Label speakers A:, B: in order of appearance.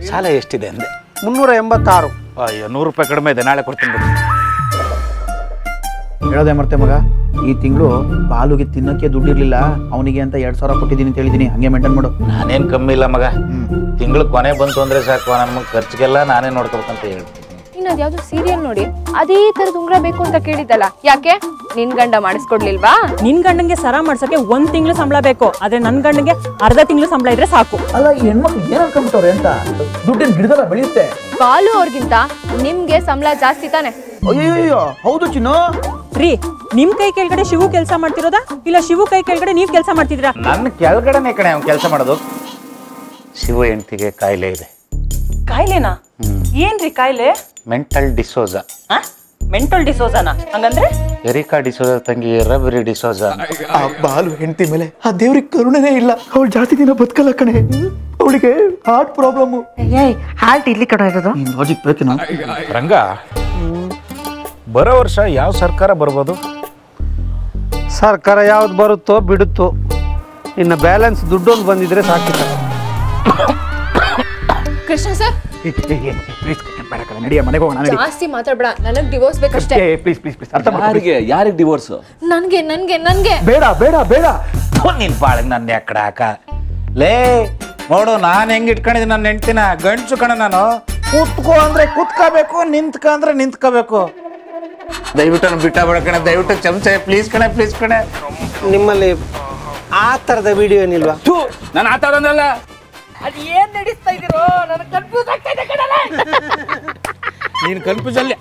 A: ಸಾಲ ಎಷ್ಟಿದೆ ಅಂದೆ?
B: 386.
A: ಅಯ್ಯೋ, 100 ರೂಪಾಯಿ ಕಡಿಮೆ ಇದೆ, ನಾಳೆ ಕೊಡ್ತೀನಿ ಬಿಡಿ.
C: ಹೇಳೋದೇ ಮರ್ತೆ ಮಗ, ಈ ತಿಂಗಳು ಬಾಲುಗೆ ತಿನ್ನಕ್ಕೆ ದುಡ್ಡಿರ್ಲಿಲ್ಲ, ಅವನಿಗೆ ಅಂತ 2000 ಕೊಟ್ಟಿದ್ದೀನಿ ಅಂತ ಹೇಳಿದೀನಿ, ಹಂಗೆ ಮೇಂಟೈನ್ ಮಾಡು.
A: ನಾನೇನು ಕಮ್ಮಿ ಇಲ್ಲ ಮಗ, ತಿಂಗಳು ಕೊನೆ ಬಂತು ಅಂದ್ರೆ ಸಾಕು, ನಮ್ಮ ಖರ್ಚಿಗೆಲ್ಲ ನಾನೇ ನೋಡ್ಕೋಬೇಕಂತ ಹೇಳ್ತೀನಿ.
D: ಇನ್ನು ಅದ್ಯಾವ್ದು ಸೀರಿಯಲ್ ನೋಡಿ ಅದೇ ತರದ ಉಂಗ್ರ ಬೇಕು ಅಂತ ಕೇಳಿದ್ದಲ್ಲ, ಯಾಕೆ ನಿನ್ ಗಂಡ ಮಾಡಿಸ್ಕೊಡ್ಲಿಲ್ವಾ?
E: ನಿನ್ ಗಂಡಂಗೆ ಸರ ಮಾಡ್ಸಕ್ಕೆ 1 ತಿಂಗಳು ಸಂಬಳ ಬೇಕು, ಆದ್ರೆ ನನ್ ಗಂಡಂಗೆ ಅರ್ಧ ತಿಂಗಳು ಸಂಬಳ ಇದ್ರೆ ಸಾಕು.
C: ಅಲ್ಲ, ಈ ಹೆಣ್ಮಕ್ಳು ಏನ್ ಅನ್ಕೊಂಡ್ಬಿಟ್ಟವ್ರೆ ಅಂತ, ದುಡ್ಡಿನ ಗಿಡದಲ್ಲ ಬೆಳೆಯುತ್ತೆ.
D: ಬಾಲು ಅವ್ರಿಗಿಂತ ನಿಮ್ಗೆ ಸಂಬಳ ಜಾಸ್ತಿ ತಾನೆ?
C: ಅಯ್ಯೋ ಹೌದು ಚಿನ್ನು.
E: ರೀ, ನಿಮ್ ಕೈ ಕೆಳಗಡೆ ಶಿವು ಕೆಲಸ ಮಾಡ್ತಿರೋದಾ ಇಲ್ಲ ಶಿವು ಕೈ ಕೆಳಗಡೆ ನೀವ್ ಕೆಲಸ ಮಾಡ್ತಿದ್ದೀರಾ?
A: ನನ್ನ ಕೆಳಗಡೆನೆ ಕಣೆ ಅವ್ನು ಕೆಲಸ ಮಾಡೋದು. ಶಿವ ಹೆಂಡತಿಗೆ ಕಾಯಿಲೆ ಇದೆ.
E: ಕಾಯಿಲೆನಾ? ಏನ್ರಿ ಕಾಯಿಲೆ?
A: ಮೆಂಟಲ್ ಡಿಸೋಜಾ.
E: ಮೆಂಟಲ್ ಡಿಸೋಜಾನ? ಹಂಗಂದ್ರೆ
A: ಎರಿಕಾ ಡಿಸೋಜಾ ತಂಗಿ ರಬರಿ ಡಿಸೋಜಾ.
C: ಆ ಬಾಲು ಹೆಂಡತಿ ಮೇಲೆ ಆ ದೇವ್ರಿಗೆ ಕರುಣೆನೇ ಇಲ್ಲ, ಅವಳು ಜಾಸ್ತಿ ದಿನ ಬದುಕಲ್ಲ ಕಣೆ, ಅವಳಿಗೆ ಹಾರ್ಟ್ ಪ್ರಾಬ್ಲಮ್.
F: ಹಾರ್ಟ್ ಇಲ್ಲಿ ಕಡೆ ಇರೋದು
C: ಲಾಜಿಕ್ ಬೇಕೇನಾ?
A: ರಂಗ, ಬರೋ ವರ್ಷ ಯಾವ ಸರ್ಕಾರ ಬರ್ಬೋದು?
B: ಸರ್ಕಾರ ಯಾವ್ದು ಬರುತ್ತೋ ಬಿಡುತ್ತೋ, ಇನ್ನು ಬ್ಯಾಲೆನ್ಸ್ ದುಡ್ಡೊಂದು ಬಂದಿದ್ರೆ ಸಾಕಿಲ್ಲ.
D: ಕೃಷ್ಣ ಸರ್,
C: ನಡಿಯ ಮನೆಗೆ ಹೋಗೋಣ.
D: ಜಾಸ್ತಿ ಮಾತಾಡ್ಬೇಡ, ನನಗ್ ಡಿವೋರ್ಸ್ ಬೇಕಷ್ಟೇ.
C: ಪ್ಲೀಸ್ ಪ್ಲೀಸ್ ಪ್ಲೀಸ್, ಅರ್ಥ ಮಾಡಿ.
G: ಯಾರಿಗೆ ಡಿವೋರ್ಸ್?
D: ನನ್ಗೆ ನನ್ಗೆ ನನ್ಗೆ
C: ಬೇಡ ಬೇಡ ಬೇಡ.
A: ನಿನ್ ಬಾಳಗ್ ನನ್ನ ಎಕ್ಕಡ ಹಾಕ ಲೇ. ನೋಡು, ನಾನು ಹೆಂಗ್ ಇಟ್ಕೊಂಡಿದ್ದೀನಿ ನನ್ನ ಹೆಂಡ್ತಿನ, ಗಂಡ್ಸು ಕಣ ನಾನು. ಕೂತ್ಕೋ ಅಂದ್ರೆ ಕೂತ್ಕೋಬೇಕು, ನಿಂತ್ಕ ಅಂದ್ರೆ ನಿಂತ್ಕೋಬೇಕು. ದಯವಿಟ್ಟು ಬಿಟ್ಟ ಬೇಡ ಕಣೆ, ದಯವಿಟ್ಟು ಚಮಚ, ಪ್ಲೀಸ್ ಕಣೆ, ಪ್ಲೀಸ್ ಕಣೆ.
B: ನಿಮ್ಮಲ್ಲಿ ಆ ಥರದ ವಿಡಿಯೋ ಏನಿಲ್ವಾ?
A: ನಾನು ಆ ಥರದಲ್ಲ.
E: ಅದ್ ಏನ್ ನಡೆಸ್ತಾ ಇದೀರೋ ನನಗೆ ಕನ್ಫ್ಯೂಸ್ ಆಗ್ತಾ ಇದೆ ಕಣಲ್ಲ.
A: ನೀನು ಕನ್ಫ್ಯೂಸ್ ಅಲ್ಲಿ